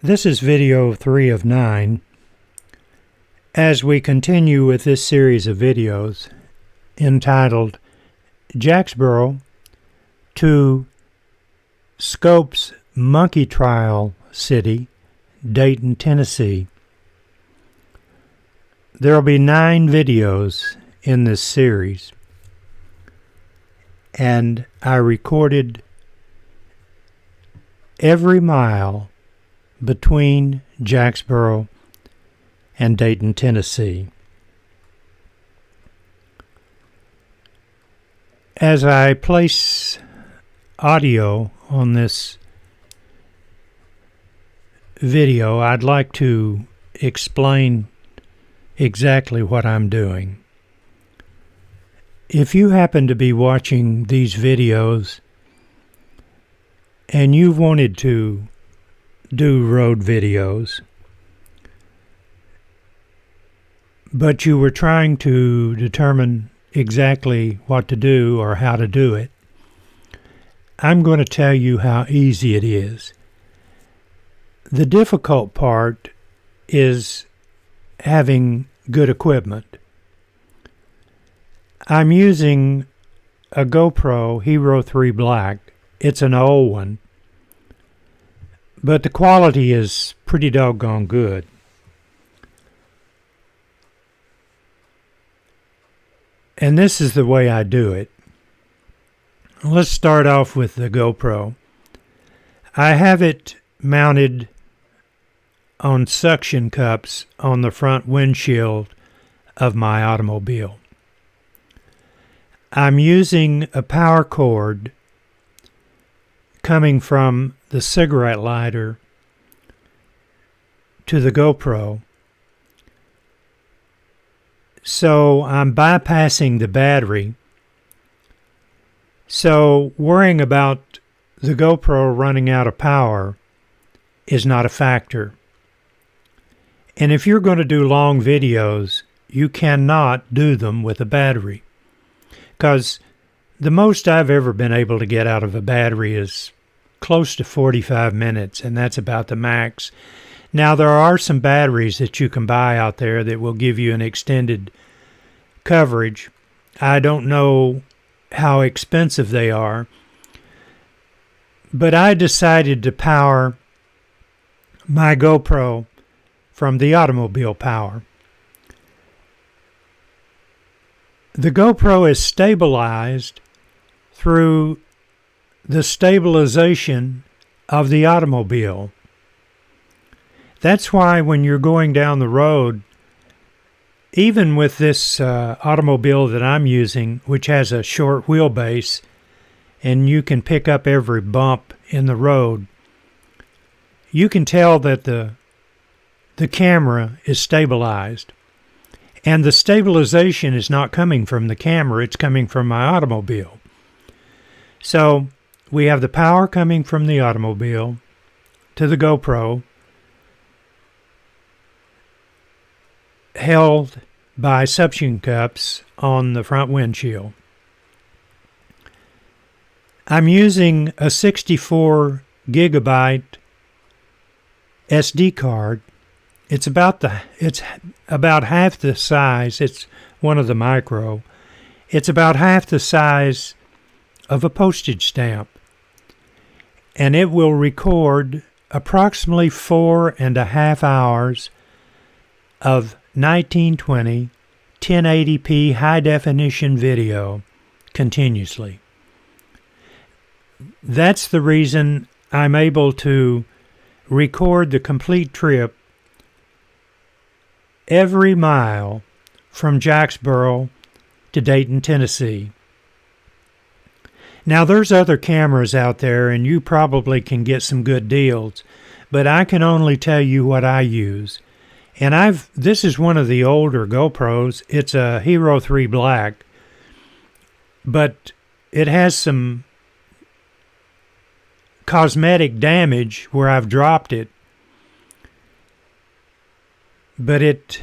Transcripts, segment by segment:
This is video 3 of 9. As we continue with this series of videos entitled Jacksboro to Scope's Monkey Trial City, Dayton, Tennessee. There will be 9 videos in this series, and I recorded every mile between Jacksboro and Dayton, Tennessee. As I place audio on this video, I'd like to explain exactly what I'm doing. If you happen to be watching these videos and you wanted to do road videos, but you were trying to determine exactly what to do or how to do it, I'm going to tell you how easy it is. The difficult part is having good equipment. I'm using a GoPro Hero 3 Black. It's an old one, but the quality is pretty doggone good. And this is the way I do it. Let's start off with the GoPro. I have it mounted on suction cups on the front windshield of my automobile. I'm using a power cord coming from the cigarette lighter to the GoPro. So I'm bypassing the battery. So worrying about the GoPro running out of power is not a factor. And if you're going to do long videos, you cannot do them with a battery, because the most I've ever been able to get out of a battery is close to 45 minutes, and that's about the max. Now, there are some batteries that you can buy out there that will give you an extended coverage. I don't know how expensive they are, but I decided to power my GoPro from the automobile power. The GoPro is stabilized through the stabilization of the automobile. That's why when you're going down the road, even with this automobile that I'm using, which has a short wheelbase, and you can pick up every bump in the road, you can tell that the camera is stabilized. And the stabilization is not coming from the camera, it's coming from my automobile. So we have the power coming from the automobile to the GoPro, held by suction cups on the front windshield. I'm using a 64 gigabyte SD card. It's about half the size. It's one of the micro. It's about half the size of a postage stamp, and it will record approximately 4.5 hours of 1920 1080p high definition video continuously. That's the reason I'm able to record the complete trip every mile from Jacksboro to Dayton, Tennessee. Now, there's other cameras out there, and you probably can get some good deals, but I can only tell you what I use. And this is one of the older GoPros. It's a Hero 3 Black, but it has some cosmetic damage where I've dropped it. But it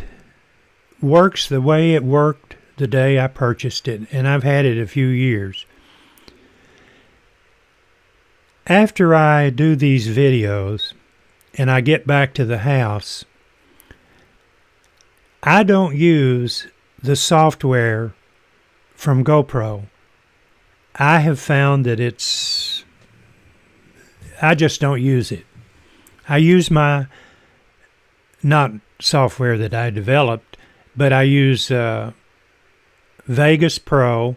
works the way it worked the day I purchased it, and I've had it a few years. After I do these videos, and I get back to the house, I don't use the software from GoPro. I have found that I just don't use it. I use my, not software that I developed, but I use Vegas Pro,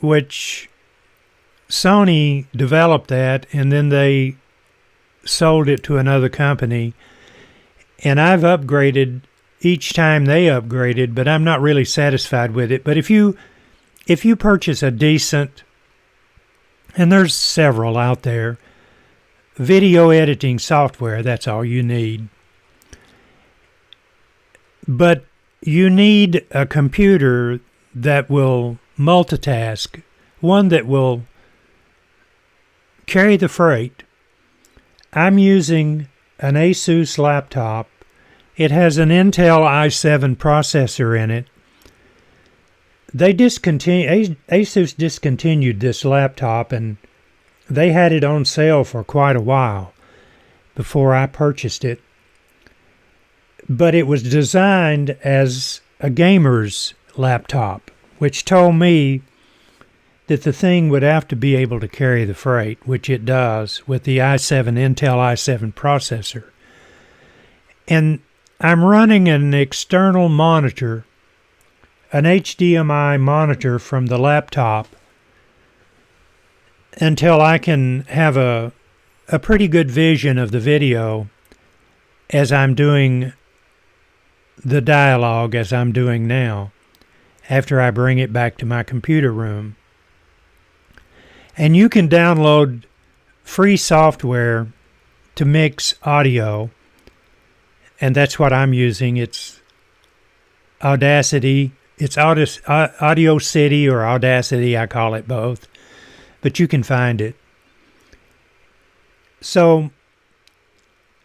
which Sony developed that, and then they sold it to another company. And I've upgraded each time they upgraded, but I'm not really satisfied with it. But if you purchase a decent, and there's several out there, video editing software, that's all you need. But you need a computer that will multitask, one that will carry the freight. I'm using an Asus laptop. It has an Intel i7 processor in it. Asus discontinued this laptop, and they had it on sale for quite a while before I purchased it. But it was designed as a gamer's laptop, which told me that the thing would have to be able to carry the freight, which it does with the Intel i7 processor. And I'm running an external monitor, an HDMI monitor from the laptop, until I can have a pretty good vision of the video as I'm doing the dialogue as I'm doing now, after I bring it back to my computer room. And you can download free software to mix audio, and that's what I'm using. It's Audacity. It's Audio City or Audacity, I call it both, but you can find it. So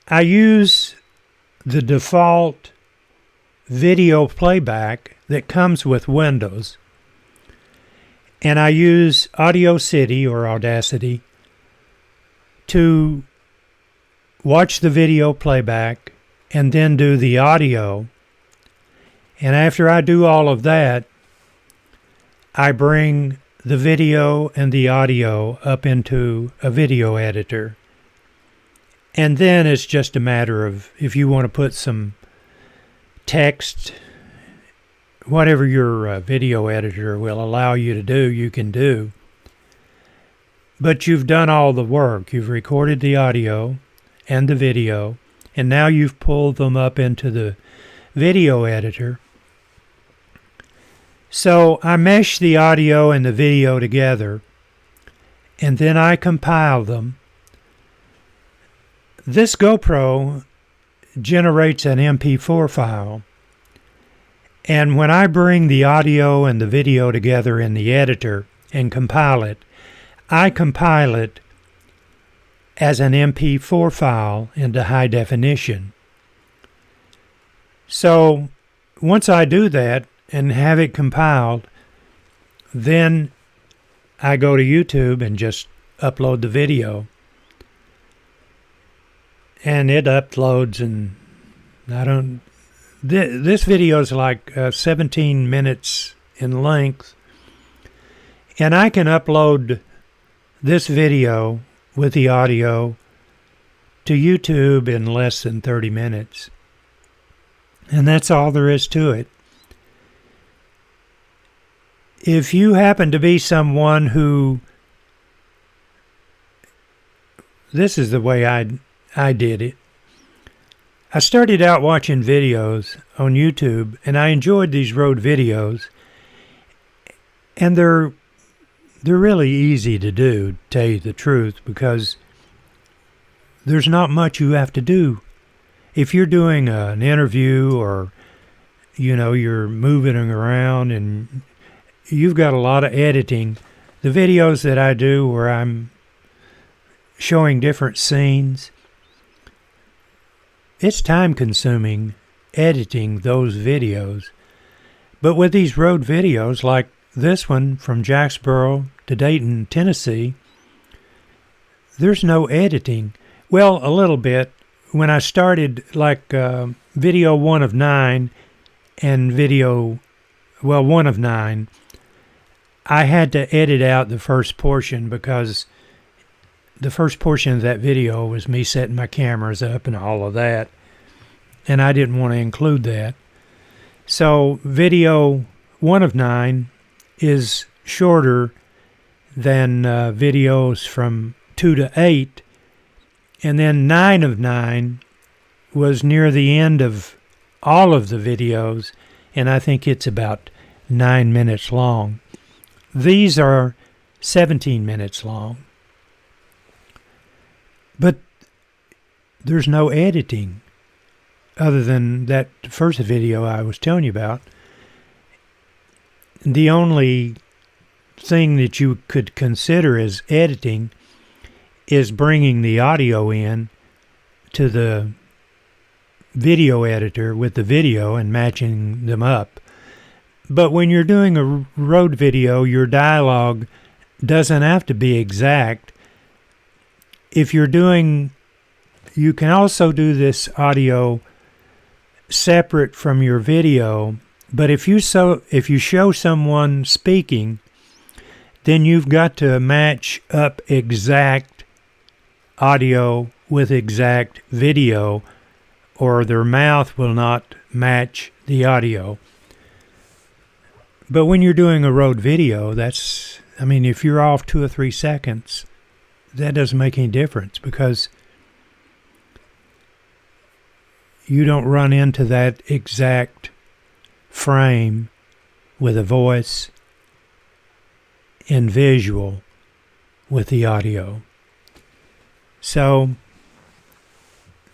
I use the default video playback that comes with Windows, and I use Audio City or Audacity to watch the video playback and then do the audio. And after I do all of that, I bring the video and the audio up into a video editor. And then it's just a matter of, if you want to put some text, whatever your video editor will allow you to do, you can do. But you've done all the work. You've recorded the audio and the video, and now you've pulled them up into the video editor. So I mesh the audio and the video together, and then I compile them. This GoPro generates an MP4 file, and when I bring the audio and the video together in the editor and compile it, I compile it as an MP4 file into high definition. So once I do that and have it compiled, then I go to YouTube and just upload the video. And it uploads, and this video is like 17 minutes in length, and I can upload this video with the audio to YouTube in less than 30 minutes. And that's all there is to it. If you happen to be someone who, this is the way I did it. I started out watching videos on YouTube, and I enjoyed these road videos, and they're really easy to do, to tell you the truth, because there's not much you have to do. If you're doing an interview, or you're moving around and you've got a lot of editing, the videos that I do where I'm showing different scenes, it's time-consuming editing those videos. But with these road videos, like this one from Jacksboro to Dayton, Tennessee, there's no editing. Well, a little bit when I started, like video 1 of 9 and video, 1 of 9, I had to edit out the first portion because the first portion of that video was me setting my cameras up and all of that, and I didn't want to include that. So video 1 of 9 is shorter than videos from 2 to 8, and then 9 of 9 was near the end of all of the videos, and I think it's about 9 minutes long. These are 17 minutes long. But there's no editing other than that first video I was telling you about. The only thing that you could consider as editing is bringing the audio in to the video editor with the video and matching them up. But when you're doing a road video, your dialogue doesn't have to be exact. If you're doing, you can also do this audio separate from your video, but if you show someone speaking, then you've got to match up exact audio with exact video, or their mouth will not match the audio. But when you're doing a road video, if you're off 2 or 3 seconds, that doesn't make any difference because you don't run into that exact frame with a voice and visual with the audio. So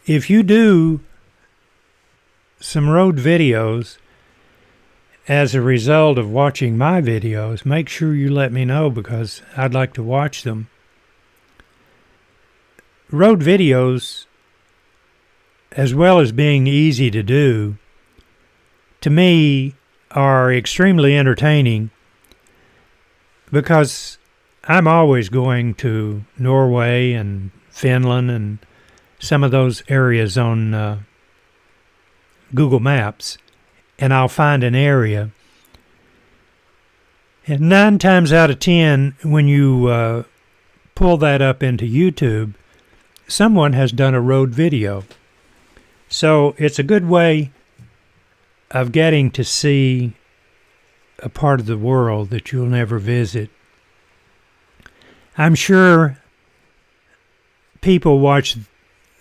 if you do some road videos as a result of watching my videos, make sure you let me know because I'd like to watch them. Road videos, as well as being easy to do, to me are extremely entertaining because I'm always going to Norway and Finland and some of those areas on Google Maps, and I'll find an area. And 9 times out of 10, when you pull that up into YouTube, someone has done a road video. So it's a good way of getting to see a part of the world that you'll never visit. I'm sure people watching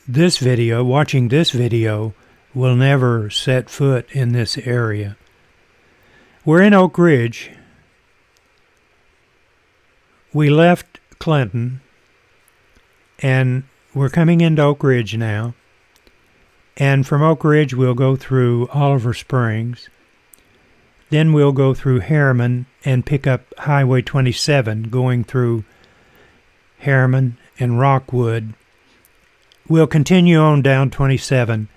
this video will never set foot in this area. We're in Oak Ridge. We left Clinton, and we're coming into Oak Ridge now. And from Oak Ridge, we'll go through Oliver Springs. Then we'll go through Harriman and pick up Highway 27, going through Harriman and Rockwood. We'll continue on down 27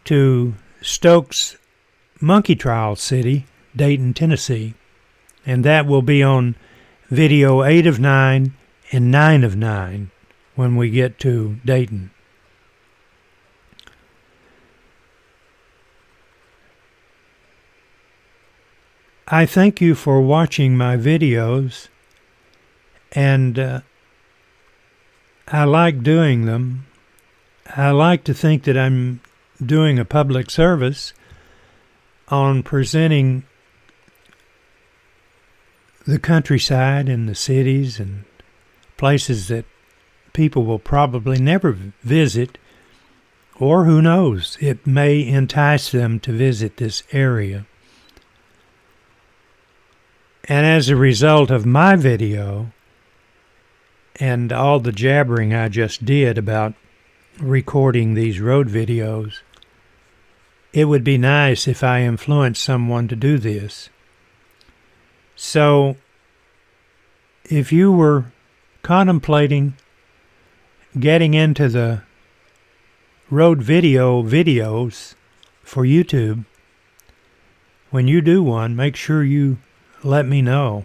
to Stokes Monkey Trial City, Dayton, Tennessee. And that will be on video 8 of 9 and 9 of 9 when we get to Dayton. I thank you for watching my videos, and I like doing them. I like to think that I'm doing a public service on presenting the countryside and the cities and places that people will probably never visit, or who knows, it may entice them to visit this area. And as a result of my video and all the jabbering I just did about recording these road videos, it would be nice if I influenced someone to do this. So, if you were contemplating getting into the road videos for YouTube, when you do one, make sure you let me know,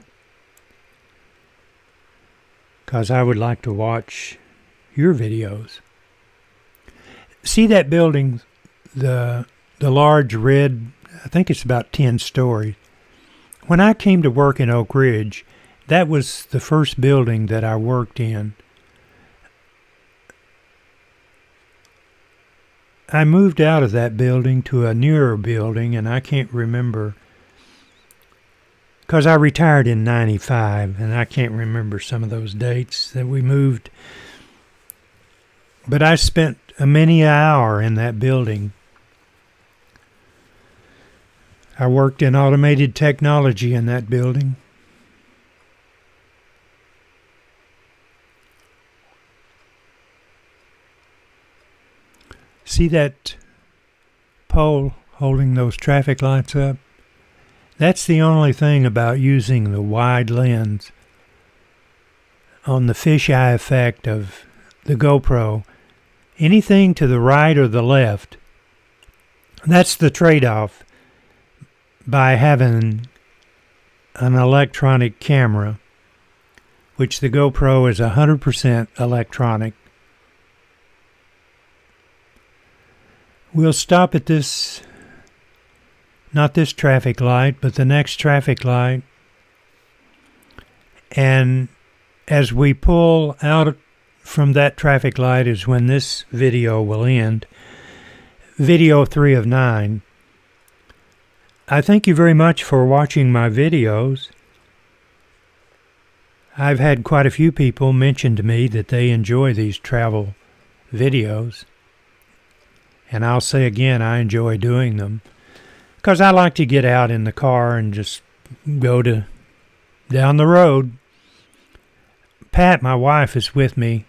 because I would like to watch your videos. See that building, the large red, I think it's about 10 stories. When I came to work in Oak Ridge, that was the first building that I worked in. I moved out of that building to a newer building, and I can't remember, because I retired in 95, and I can't remember some of those dates that we moved. But I spent many an hour in that building. I worked in automated technology in that building. See that pole holding those traffic lights up? That's the only thing about using the wide lens on the fisheye effect of the GoPro. Anything to the right or the left, that's the trade-off by having an electronic camera, which the GoPro is 100% electronic. We'll stop at this, not this traffic light, but the next traffic light. And as we pull out from that traffic light is when this video will end. Video 3 of 9. I thank you very much for watching my videos. I've had quite a few people mention to me that they enjoy these travel videos. And I'll say again, I enjoy doing them, because I like to get out in the car and just go down the road. Pat, my wife, is with me.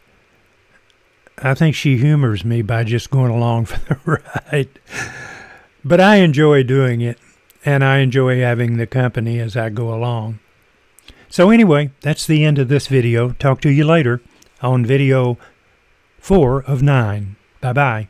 I think she humors me by just going along for the ride. But I enjoy doing it, and I enjoy having the company as I go along. So anyway, that's the end of this video. Talk to you later on video 4 of 9. Bye-bye.